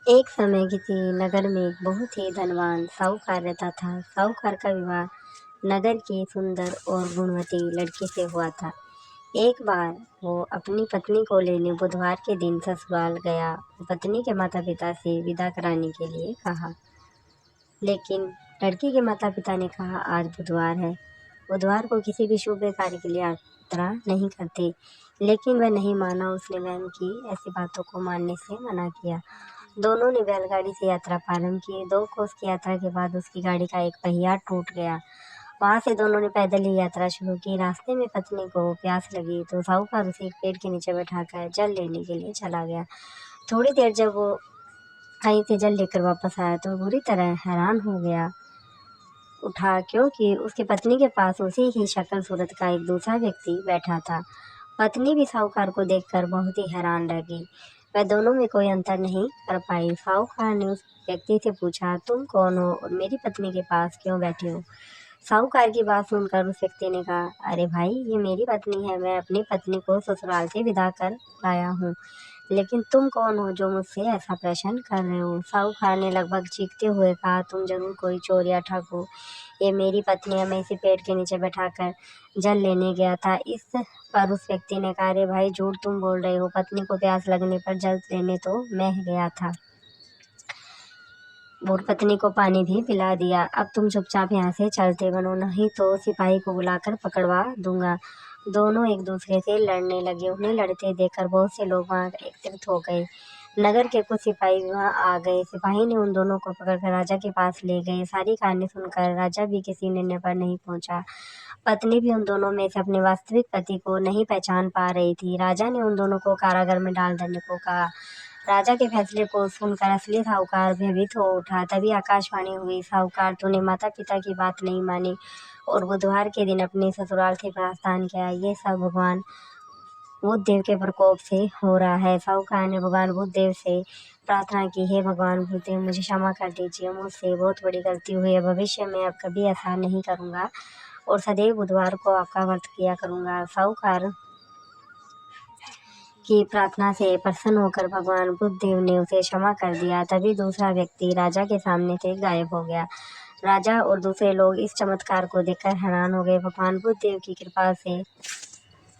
एक समय किसी नगर में एक बहुत ही धनवान साहूकार रहता था। साहूकार का विवाह नगर की सुंदर और गुणवती लड़की से हुआ था। एक बार वो अपनी पत्नी को लेने बुधवार के दिन ससुराल गया। वो पत्नी के माता पिता से विदा कराने के लिए कहा, लेकिन लड़की के माता पिता ने कहा आज बुधवार है, बुधवार को किसी भी शुभ कार्य के लिए यात्रा नहीं करते। लेकिन वह नहीं माना। उसने बहन की ऐसी बातों को मानने से मना किया। दोनों ने बैलगाड़ी से यात्रा प्रारंभ की। 2 कोस की यात्रा के बाद उसकी गाड़ी का एक पहिया टूट गया। वहां से दोनों ने पैदल ही यात्रा शुरू की। रास्ते में पत्नी को प्यास लगी तो साहूकार उसे एक पेड़ के नीचे बैठाकर जल लेने के लिए चला गया। थोड़ी देर जब वो कहीं से जल लेकर वापस आया तो बुरी तरह हैरान हो गया उठा, क्योंकि उसकी पत्नी के पास उसी ही शक्ल सूरत का एक दूसरा व्यक्ति बैठा था। पत्नी भी साहूकार को देखकर बहुत ही हैरान रह गई। वह दोनों में कोई अंतर नहीं कर पाई। साहूकार ने उस व्यक्ति से पूछा, तुम कौन हो और मेरी पत्नी के पास क्यों बैठे हो? साहूकार की बात सुनकर उस व्यक्ति ने कहा, अरे भाई, ये मेरी पत्नी है। मैं अपनी पत्नी को ससुराल से विदा कर लाया हूँ, लेकिन तुम कौन हो जो मुझसे ऐसा प्रश्न कर रहे हो? साहूकार ने लगभग चीखते हुए कहा, तुम जरूर कोई चोर या ठग हो। ये मेरी पत्नी है। मैं इसे पेड़ के नीचे बैठाकर जल लेने गया था। इस पर उस व्यक्ति ने कहा, अरे भाई, झूठ तुम बोल रहे हो। पत्नी को प्यास लगने पर जल लेने तो मैं गया था और पत्नी को पानी भी पिला दिया। अब तुम चुपचाप यहाँ से चलते बनो, नहीं तो सिपाही को बुलाकर पकड़वा दूंगा। दोनों एक दूसरे से लड़ने लगे। उन्हें लड़ते देखकर बहुत से लोग वहां एकत्रित हो गए। नगर के कुछ सिपाही वहां आ गए। सिपाही ने उन दोनों को पकड़कर राजा के पास ले गए। सारी कहानी सुनकर राजा भी किसी निर्णय पर नहीं पहुंचा। पत्नी भी उन दोनों में से अपने वास्तविक पति को नहीं पहचान पा रही थी। राजा ने उन दोनों को कारागार में डाल देने को कहा। राजा के फैसले को सुनकर असली साहूकार भयभीत हो उठा। तभी आकाशवाणी हुई, साहूकार, तूने माता पिता की बात नहीं मानी और बुधवार के दिन अपने ससुराल से प्रस्थान किया। ये सब भगवान बुद्ध देव के प्रकोप से हो रहा है। साहूकार ने भगवान बुद्ध देव से प्रार्थना की, हे भगवान बुद्ध देव, मुझे क्षमा कर दीजिए। मुझसे बहुत बड़ी गलती हुई है। भविष्य में अब कभी ऐसा नहीं करूँगा और सदैव बुधवार को आपका व्रत किया करूँगा। साहूकार की प्रार्थना से प्रसन्न होकर भगवान बुद्ध देव ने उसे क्षमा कर दिया। तभी दूसरा व्यक्ति राजा के सामने से गायब हो गया। राजा और दूसरे लोग इस चमत्कार को देखकर हैरान हो गए। भगवान बुद्ध देव की कृपा से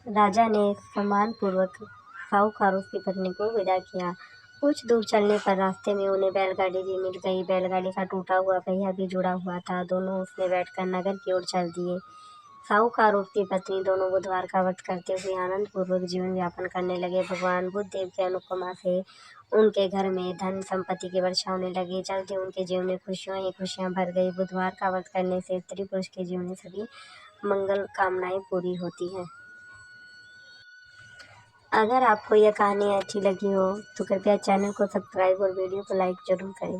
राजा ने सम्मानपूर्वक साहूकार उसकी पत्नी को विदा किया। कुछ दूर चलने पर रास्ते में उन्हें बैलगाड़ी भी मिल गई। बैलगाड़ी का टूटा हुआ पहिया भी जुड़ा हुआ था। दोनों उसमें बैठकर नगर की ओर चल दिए। साहूकार और उसकी पत्नी दोनों बुधवार का व्रत करते हुए आनंद पूर्वक जीवन यापन करने लगे। भगवान बुद्ध देव की अनुपमा से उनके घर में धन संपत्ति की वर्षा होने लगी। जल्द उनके जीवन में खुशियां ही खुशियां भर गई। बुधवार का व्रत करने से स्त्री पुरुष के जीवन में सभी मंगल कामनाएं पूरी होती हैं। अगर आपको यह कहानी अच्छी लगी हो तो कृपया चैनल को सब्सक्राइब और वीडियो को लाइक जरूर करें।